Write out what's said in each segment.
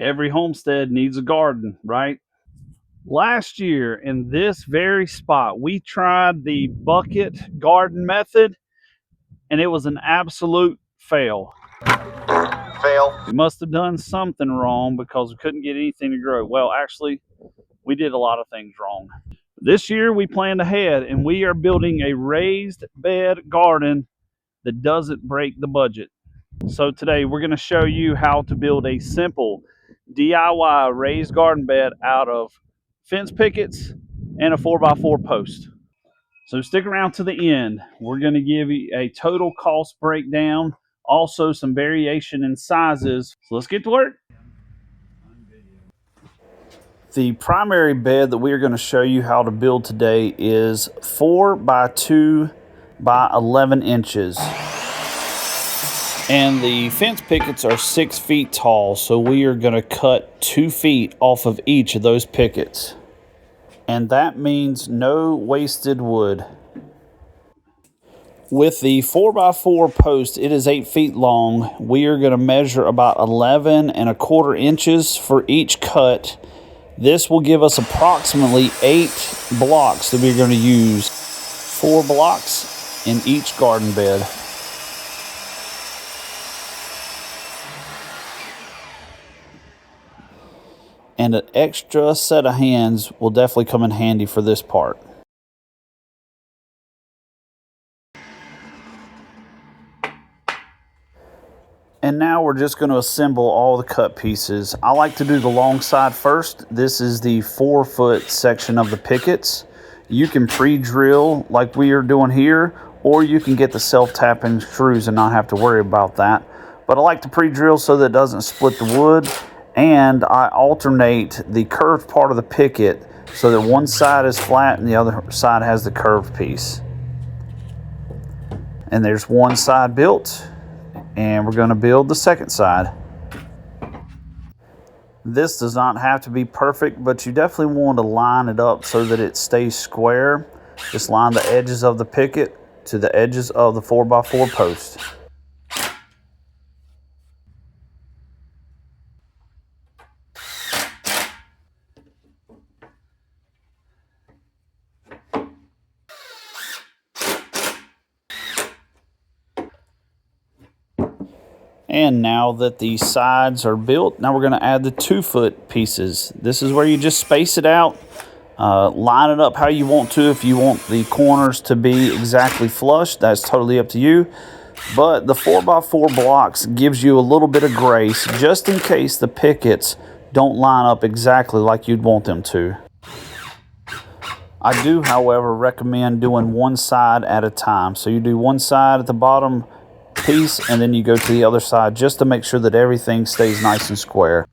Every homestead needs a garden, right? Last year in this very spot, we tried the bucket garden method and it was an absolute fail. We must have done something wrong because we couldn't get anything to grow. Well, actually, we did a lot of things wrong. This year we planned ahead and we are building a raised bed garden that doesn't break the budget. So today we're going to show you how to build a simple DIY raised garden bed out of fence pickets and a 4x4 post. So stick around to the end. We're going to give you a total cost breakdown, also some variation in sizes. So let's get to work. The primary bed that we are going to show you how to build today is 4 by 2 by 11 inches. And the fence pickets are 6 feet tall, so we are going to cut 2 feet off of each of those pickets. And that means no wasted wood. With the 4x4 post, it is 8 feet long. We are going to measure about 11¼ inches for each cut. This will give us approximately 8 blocks that we're going to use. 4 blocks in each garden bed. And an extra set of hands will definitely come in handy for this part. And now we're just going to assemble all the cut pieces. I like to do the long side first. This is the 4-foot section of the pickets. You can pre-drill like we are doing here, or you can get the self-tapping screws and not have to worry about that. But I like to pre-drill so that it doesn't split the wood. And I alternate the curved part of the picket so that one side is flat and the other side has the curved piece. And there's one side built, and we're going to build the second side. This does not have to be perfect, but you definitely want to line it up so that it stays square. Just line the edges of the picket to the edges of the 4x4 post. And now that the sides are built, now we're going to add the 2-foot pieces. This is where you just space it out, line it up how you want to. If you want the corners to be exactly flush, that's totally up to you. But the 4x4 blocks gives you a little bit of grace just in case the pickets don't line up exactly like you'd want them to. I do, however, recommend doing one side at a time. So you do one side at the bottom piece and then you go to the other side just to make sure that everything stays nice and square.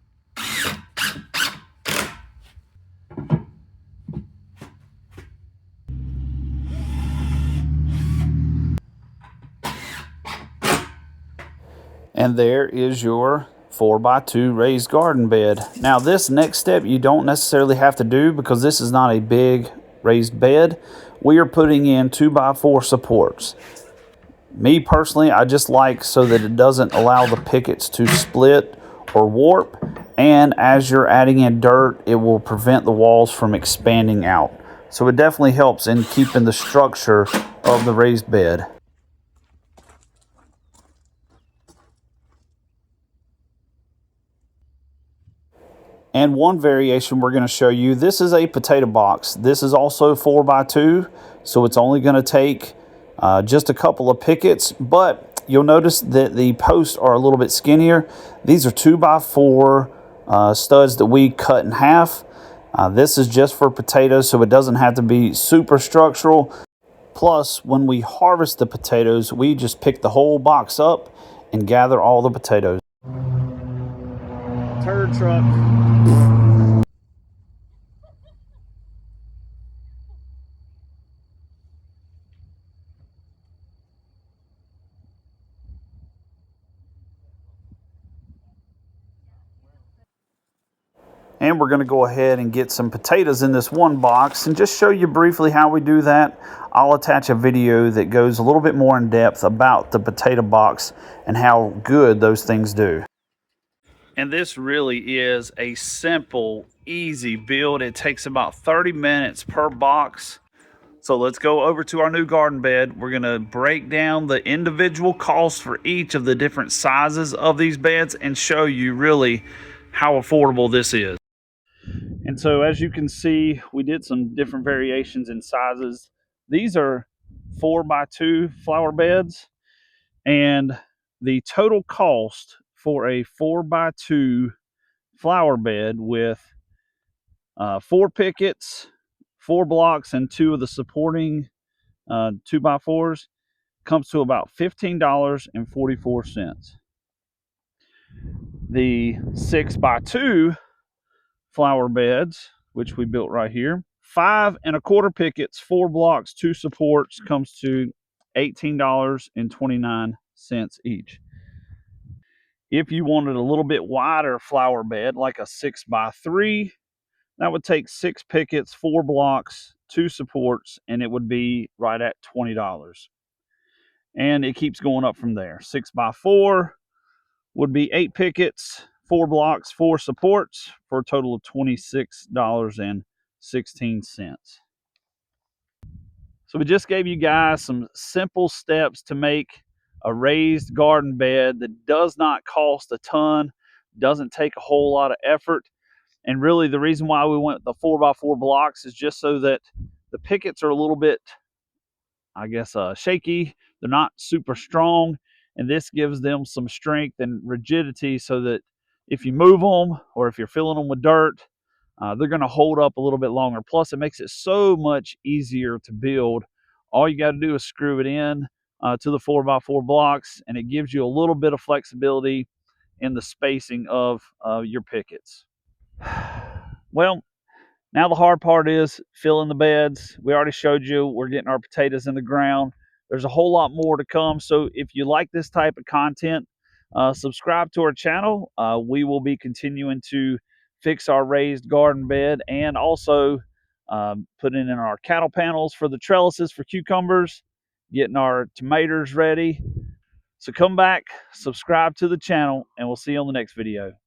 And there is your 4x2 raised garden bed. Now this next step you don't necessarily have to do because this is not a big raised bed. We are putting in 2x4 supports. Me personally, I just like so that it doesn't allow the pickets to split or warp, and as you're adding in dirt, it will prevent the walls from expanding out. So it definitely helps in keeping the structure of the raised bed. And one variation we're going to show you, this is a potato box. This is also 4x2, so it's only going to take just a couple of pickets, but you'll notice that the posts are a little bit skinnier. These are 2x4 studs that we cut in half. This is just for potatoes, so it doesn't have to be super structural. Plus, when we harvest the potatoes, we just pick the whole box up and gather all the potatoes. Turd truck. And we're going to go ahead and get some potatoes in this one box and just show you briefly how we do that. I'll attach a video that goes a little bit more in depth about the potato box and how good those things do. And this really is a simple, easy build. It takes about 30 minutes per box. So let's go over to our new garden bed. We're gonna break down the individual costs for each of the different sizes of these beds and show you really how affordable this is. And so as you can see, we did some different variations in sizes. These are 4x2 flower beds, and the total cost for a 4x2 flower bed with 4 pickets, 4 blocks, and 2 of the supporting 2x4s comes to about $15.44. The 6x2 flower beds, which we built right here, 5 1/4 pickets, 4 blocks, 2 supports, comes to $18.29 each. If you wanted a little bit wider flower bed, like a 6x3, that would take 6 pickets, 4 blocks, 2 supports, and it would be right at $20. And it keeps going up from there. 6x4 would be 8 pickets, 4 blocks, 4 supports, for a total of $26.16. So we just gave you guys some simple steps to make a raised garden bed that does not cost a ton, doesn't take a whole lot of effort. And really the reason why we went the 4x4 blocks is just so that the pickets are a little bit, I guess, shaky. They're not super strong, and this gives them some strength and rigidity so that if you move them or if you're filling them with dirt, they're going to hold up a little bit longer. Plus, it makes it so much easier to build. All you got to do is screw it in to the 4x4 blocks, and it gives you a little bit of flexibility in the spacing of your pickets. Well, now the hard part is filling the beds. We already showed you we're getting our potatoes in the ground. There's a whole lot more to come. So if you like this type of content, subscribe to our channel. We will be continuing to fix our raised garden bed and also putting in our cattle panels for the trellises for cucumbers, getting our tomatoes ready. So come back, subscribe to the channel, and we'll see you on the next video.